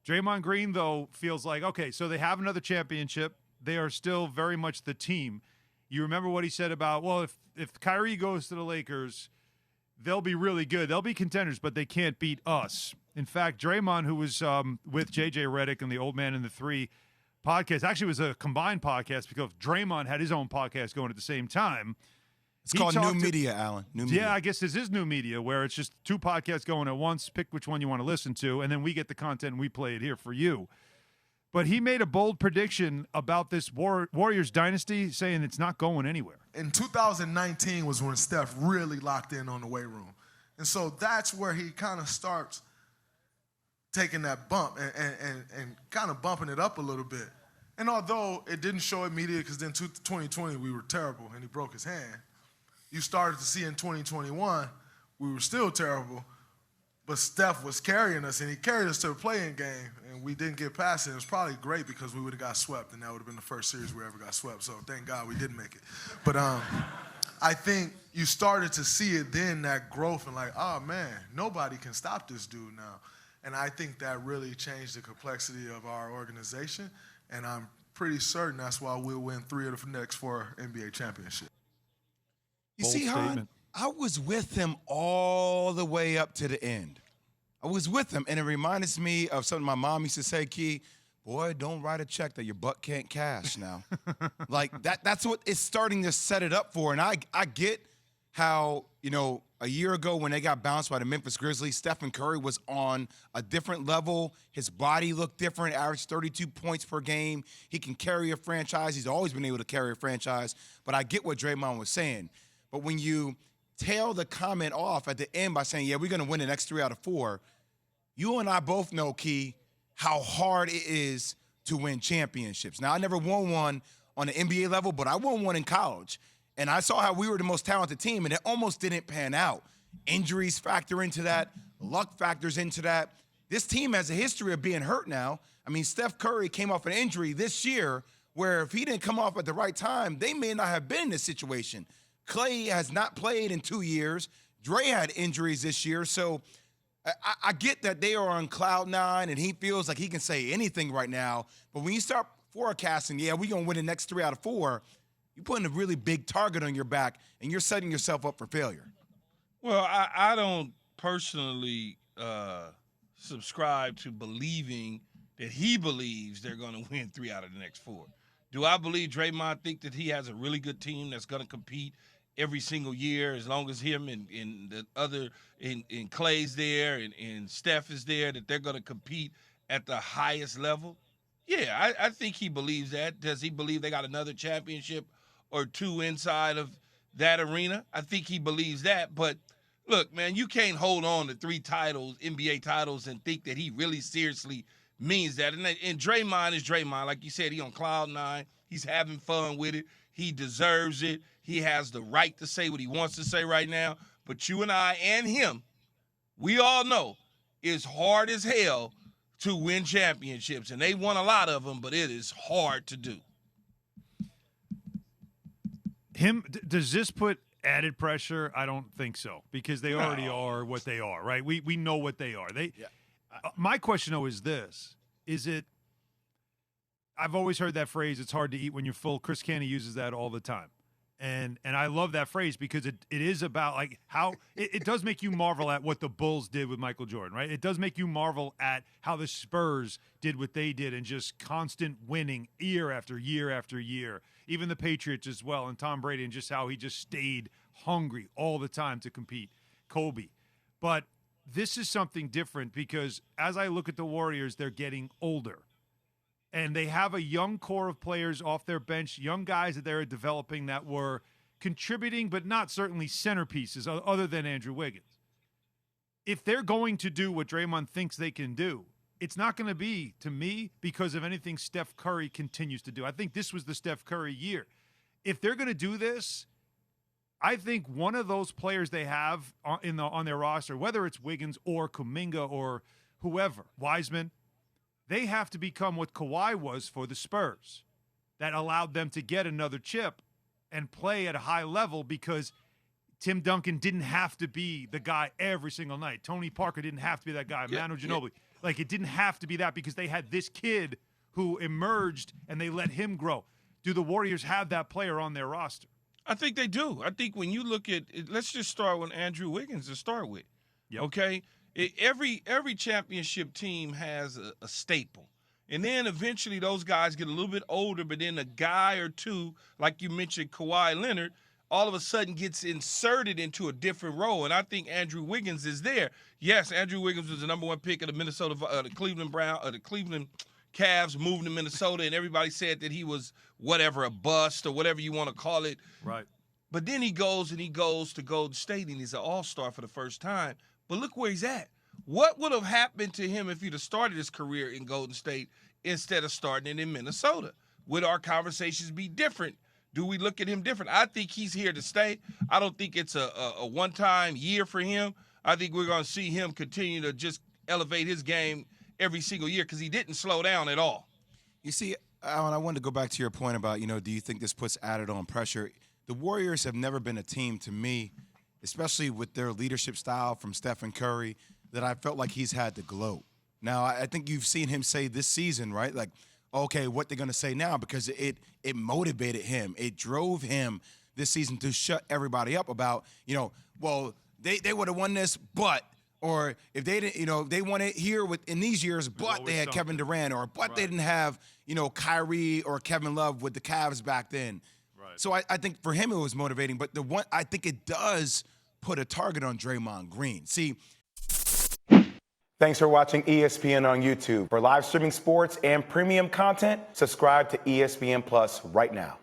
Draymond Green, though, feels like, okay, so they have another championship. They are still very much the team. You remember what he said about, well, if Kyrie goes to the Lakers, they'll be really good. They'll be contenders, but they can't beat us. In fact, Draymond, who was with J.J. Redick and the Old Man and the Three podcast, actually was a combined podcast because Draymond had his own podcast going at the same time. It's called New Media, Alan. New Media. Yeah, I guess this is New Media, where it's just two podcasts going at once. Pick which one you want to listen to, and then we get the content and we play it here for you. But he made a bold prediction about this Warriors dynasty, saying it's not going anywhere. In 2019 was when Steph really locked in on the weight room. And so that's where he kind of starts taking that bump and kind of bumping it up a little bit. And although it didn't show immediately because then 2020 we were terrible and he broke his hand, you started to see in 2021 we were still terrible, but Steph was carrying us, and he carried us to a play-in game, and we didn't get past it. It was probably great because we would have got swept, and that would have been the first series we ever got swept. So thank God we didn't make it. But I think you started to see it then, that growth, and like, oh, man, nobody can stop this dude now. And I think that really changed the complexity of our organization, and I'm pretty certain that's why we'll win 3 of the next 4 NBA championships. You see, Hon, I was with him all the way up to the end. I was with him, and it reminds me of something my mom used to say, Key, boy, don't write a check that your butt can't cash now. Like, that's what it's starting to set it up for. And I get how, you know, a year ago when they got bounced by the Memphis Grizzlies, Stephen Curry was on a different level. His body looked different, averaged 32 points per game. He can carry a franchise. He's always been able to carry a franchise. But I get what Draymond was saying. But when you tail the comment off at the end by saying, yeah, we're going to win the next 3 out of 4, you and I both know, Key, how hard it is to win championships. Now, I never won one on the NBA level, but I won one in college. And I saw how we were the most talented team, and it almost didn't pan out. Injuries factor into that. Luck factors into that. This team has a history of being hurt now. I mean, Steph Curry came off an injury this year where if he didn't come off at the right time, they may not have been in this situation. Clay has not played in 2 years. Dre had injuries this year. So I get that they are on cloud 9 and he feels like he can say anything right now. But when you start forecasting, yeah, we're going to win the next 3 out of 4, you're putting a really big target on your back and you're setting yourself up for failure. Well, I don't personally subscribe to believing that he believes they're going to win 3 out of the next 4. Do I believe Draymond think that he has a really good team that's going to compete every single year as long as him and the other and Clay's there and Steph is there, that they're going to compete at the highest level? Yeah, I think he believes that. Does he believe they got another championship or 2 inside of that arena? I think he believes that. But, look, man, you can't hold on to 3 titles, NBA titles, and think that he really seriously means that. And Draymond is Draymond. Like you said, he on cloud 9. He's having fun with it. He deserves it. He has the right to say what he wants to say right now. But you and I and him, we all know it's hard as hell to win championships. And they won a lot of them, but it is hard to do. Does this put added pressure? I don't think so, because they already are what they are, right? We know what they are. My question, though, is this. I've always heard that phrase, it's hard to eat when you're full. Chris Canty uses that all the time. And I love that phrase because it is about like how it does make you marvel at what the Bulls did with Michael Jordan, right? It does make you marvel at how the Spurs did what they did and just constant winning year after year after year. Even the Patriots as well, and Tom Brady, and just how he just stayed hungry all the time to compete. Kobe. But this is something different because as I look at the Warriors, they're getting older. And they have a young core of players off their bench, young guys that they're developing that were contributing, but not certainly centerpieces other than Andrew Wiggins. If they're going to do what Draymond thinks they can do, it's not going to be, to me, because of anything Steph Curry continues to do. I think this was the Steph Curry year. If they're going to do this, I think one of those players they have on their roster, whether it's Wiggins or Kuminga or whoever, Wiseman, they have to become what Kawhi was for the Spurs. That allowed them to get another chip and play at a high level because Tim Duncan didn't have to be the guy every single night. Tony Parker didn't have to be that guy. Manu Ginobili. Like, it didn't have to be that because they had this kid who emerged and they let him grow. Do the Warriors have that player on their roster? I think they do. I think when you look at – let's just start with Andrew Wiggins to start with, okay? Every championship team has a staple. And then eventually those guys get a little bit older, but then a guy or two, like you mentioned Kawhi Leonard, all of a sudden gets inserted into a different role. And I think Andrew Wiggins is there. Yes, Andrew Wiggins was the number 1 pick of the Cleveland Cavs, moving to Minnesota, and everybody said that he was whatever, a bust or whatever you want to call it. Right. But then he goes to Golden State, and he's an all-star for the first time. But look where he's at. What would have happened to him if he'd have started his career in Golden State instead of starting it in Minnesota? Would our conversations be different? Do we look at him different? I think he's here to stay. I don't think it's a one-time year for him. I think we're going to see him continue to just elevate his game every single year because he didn't slow down at all. You see, Alan, I wanted to go back to your point about, do you think this puts added on pressure? The Warriors have never been a team to me, especially with their leadership style from Stephen Curry, that I felt like he's had to gloat. Now, I think you've seen him say this season, right? Like, okay, what they're going to say now, because it motivated him. It drove him this season to shut everybody up about, well, they would have won this, but, or if they didn't, they won it here in these years, but they had Kevin Durant, or but they didn't have, Kyrie or Kevin Love with the Cavs back then. Right. So I think for him it was motivating, but I think it does put a target on Draymond Green. See. Thanks for watching ESPN on YouTube. For live streaming sports and premium content, subscribe to ESPN Plus right now.